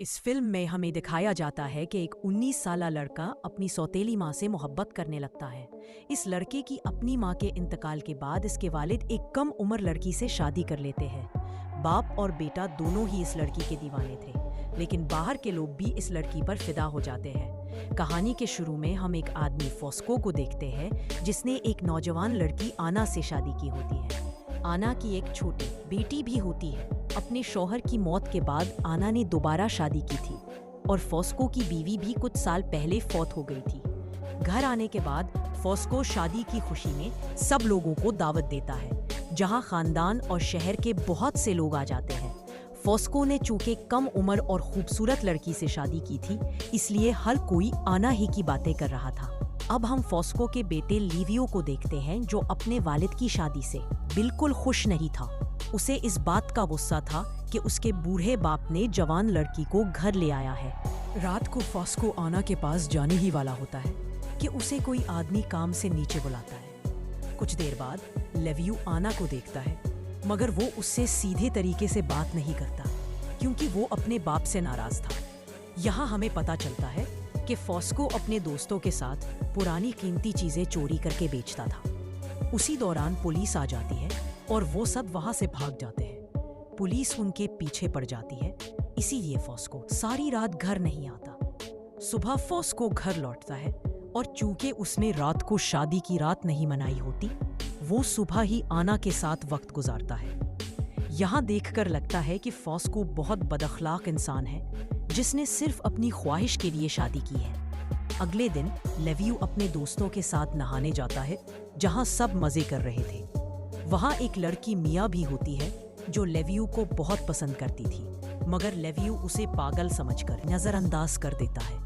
इस फिल्म में हमें दिखाया जाता है कि एक 19 साला लड़का अपनी सौतेली माँ से मोहब्बत करने लगता है। इस लड़के की अपनी माँ के इंतकाल के बाद इसके वालिद एक कम उम्र लड़की से शादी कर लेते हैं। बाप और बेटा दोनों ही इस लड़की के दीवाने थे, लेकिन बाहर के लोग भी इस लड़की पर फिदा हो जाते हैं। कहानी के शुरू में हम एक आदमी फॉस्को को देखते हैं जिसने एक नौजवान लड़की आना से शादी की होती है। आना की एक छोटी बेटी भी होती है। अपने शौहर की मौत के बाद आना ने दोबारा शादी की थी और फॉस्को की बीवी भी कुछ साल पहले फौत हो गई थी। घर आने के बाद फॉस्को शादी की खुशी में सब लोगों को दावत देता है, जहां खानदान और शहर के बहुत से लोग आ जाते हैं। फॉस्को ने चूंकि कम उम्र और खूबसूरत लड़की से शादी की थी, इसलिए हर कोई आना ही की बातें कर रहा था। अब हम फॉस्को के बेटे लिवियो को देखते हैं, जो अपने वालिद की शादी से बिल्कुल खुश नहीं था। उसे इस बात का गुस्सा था कि उसके बूढ़े बाप ने जवान लड़की को घर ले आया है। रात को फॉस्को आना के पास जाने ही वाला होता है कि उसे कोई आदमी काम से नीचे बुलाता है। कुछ देर बाद लिवियो आना को देखता है, मगर वो उससे सीधे तरीके से बात नहीं करता क्योंकि वो अपने बाप से नाराज था। यहाँ हमें पता चलता है कि फॉस्को अपने दोस्तों के साथ पुरानी कीमती चीजें चोरी करके बेचता था। उसी दौरान पुलिस आ जाती है और वो सब वहां से भाग जाते हैं। पुलिस उनके पीछे पड़ जाती है, इसीलिए फॉस्को सारी रात घर नहीं आता। सुबह फॉस्को घर लौटता है और चूंकि उसने रात को शादी की रात नहीं मनाई होती, वो सुबह ही आना के साथ वक्त गुजारता है। यहाँ देखकर लगता है कि फॉस्को बहुत बदअखलाक इंसान है जिसने सिर्फ अपनी ख्वाहिश के लिए शादी की है। अगले दिन लिवियो अपने दोस्तों के साथ नहाने जाता है, जहाँ सब मजे कर रहे थे। वहाँ एक लड़की मिया भी होती है जो लिवियो को बहुत पसंद करती थी, मगर लिवियो उसे पागल समझकर नजरअंदाज कर देता है।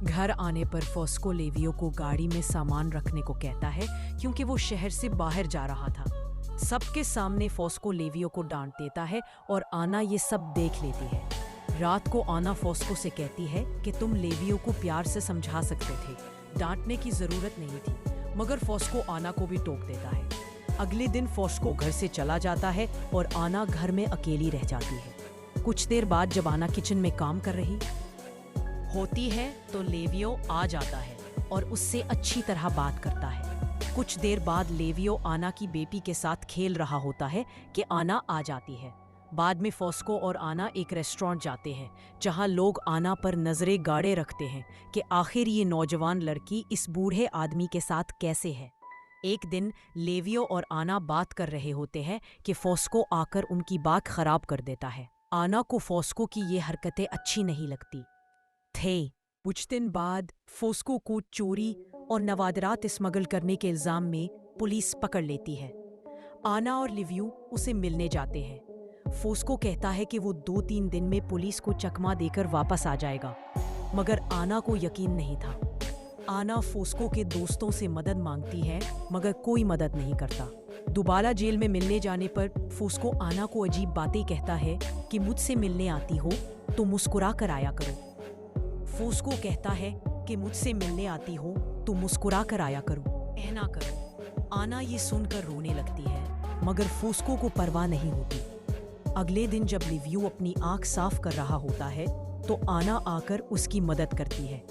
घर आने पर फॉस्को लिवियो को गाड़ी में सामान रखने को कहता है क्योंकि वो शहर से बाहर जा रहा था। सबके सामने फॉस्को लिवियो को डांट देता है और आना ये सब देख लेती है। रात को आना फॉस्को से कहती है कि तुम लिवियो को प्यार से समझा सकते थे, डांटने की जरूरत नहीं थी, मगर फॉस्को आना को भी टोक देता है। अगले दिन फॉस्को घर से चला जाता है और आना घर में अकेली रह जाती है। कुछ देर बाद जब आना किचन में काम कर रही होती है तो लिवियो आ जाता है और उससे अच्छी तरह बात करता है। कुछ देर बाद लिवियो आना की बेटी के साथ खेल रहा होता है कि आना आ जाती है। बाद में फॉस्को और आना एक रेस्टोरेंट जाते हैं, जहां लोग आना पर नजरें गाड़े रखते हैं कि आखिर ये नौजवान लड़की इस बूढ़े आदमी के साथ कैसे है। एक दिन लिवियो और आना बात कर रहे होते हैं कि फॉस्को आकर उनकी बात खराब कर देता है। आना को फॉस्को की ये हरकतें अच्छी नहीं लगती थे। कुछ दिन बाद फॉस्को को चोरी और नवादरात स्मगल करने के इल्जाम में पुलिस पकड़ लेती है। आना और लिवियो उसे मिलने जाते हैं। फॉस्को कहता है कि वो 2-3 दिन में पुलिस को चकमा देकर वापस आ जाएगा, मगर आना को यकीन नहीं था। आना फॉस्को के दोस्तों से मदद मांगती है, मगर कोई मदद नहीं करता। दोबारा जेल में मिलने जाने पर फॉस्को आना को अजीब बातें कहता है कि मुझसे मिलने आती हो तो मुस्कुरा कर आया करो। फॉस्को कहता है कि मुझसे मिलने आती हो तो मुस्कुरा कर आया करो, कहना करो। आना ये सुनकर रोने लगती है, मगर फॉस्को को परवाह नहीं होती। अगले दिन जब लिवियो अपनी आंख साफ कर रहा होता है तो आना आकर उसकी मदद करती है।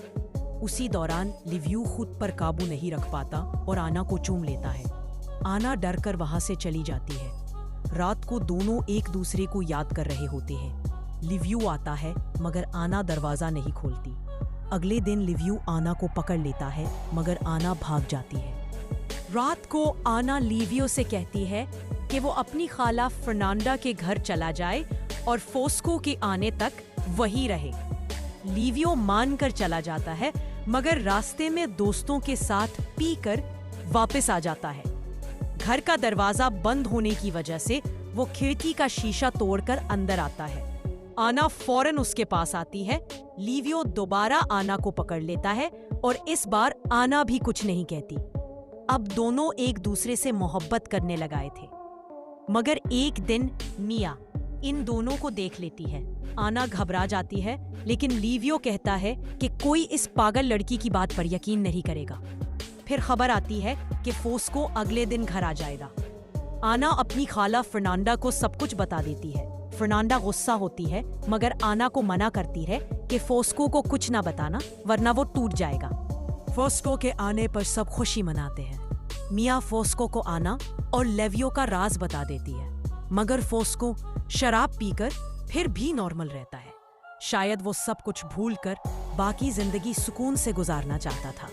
उसी दौरान लिवियो खुद पर काबू नहीं रख पाता और आना को चूम लेता है। आना डरकर वहां से चली जाती है। रात को दोनों एक दूसरे को याद कर रहे होते हैं। लिवियो आता है, मगर आना दरवाजा नहीं खोलती। अगले दिन लिवियो आना को पकड़ लेता है, मगर आना भाग जाती है। रात को आना लिवियो से कहती है कि वो अपनी खाला फर्नांडा के घर चला जाए और फॉस्को के आने तक वहीं रहे। लिवियो मानकर चला जाता है, मगर रास्ते में दोस्तों के साथ पीकर वापस आ जाता है। घर का दरवाजा बंद होने की वजह से वो खिड़की का शीशा तोड़कर अंदर आता है। आना फौरन उसके पास आती है। लिवियो दोबारा आना को पकड़ लेता है और इस बार आना भी कुछ नहीं कहती। अब दोनों एक दूसरे से मोहब्बत करने लगाए थे, मगर एक दिन मिया इन दोनों को देख लेती है। आना घबरा जाती है, लेकिन लिवियो कहता है कि कोई इस पागल लड़की की बात पर यकीन नहीं करेगा। फिर खबर आती है कि फॉस्को अगले दिन घर आ जाएगा। आना अपनी खाला फर्नांडा को सब कुछ बता देती है। फर्नांडा गुस्सा होती है, मगर आना को मना करती है कि फोस्को को कुछ ना बताना वरना वो टूट जाएगा। फोस्को के आने पर सब खुशी मनाते हैं। मिया फोस्को को आना और लेवियो का राज बता देती है, मगर फोस्को शराब पीकर फिर भी नॉर्मल रहता है। शायद वो सब कुछ भूलकर बाकी जिंदगी सुकून से गुजारना चाहता था।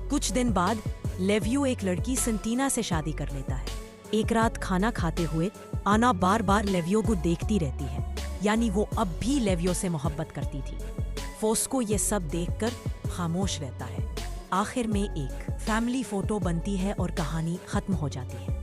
कुछ दिन बाद लेवियो एक लड़की सेंटीना से शादी कर लेता है। एक रात खाना खाते हुए आना बार बार लेवियो को देखती रहती है, यानी वो अब भी लेवियो से मोहब्बत करती थी। फोस्को ये सब देखकर खामोश रहता है। आखिर में एक फैमिली फोटो बनती है और कहानी खत्म हो जाती है।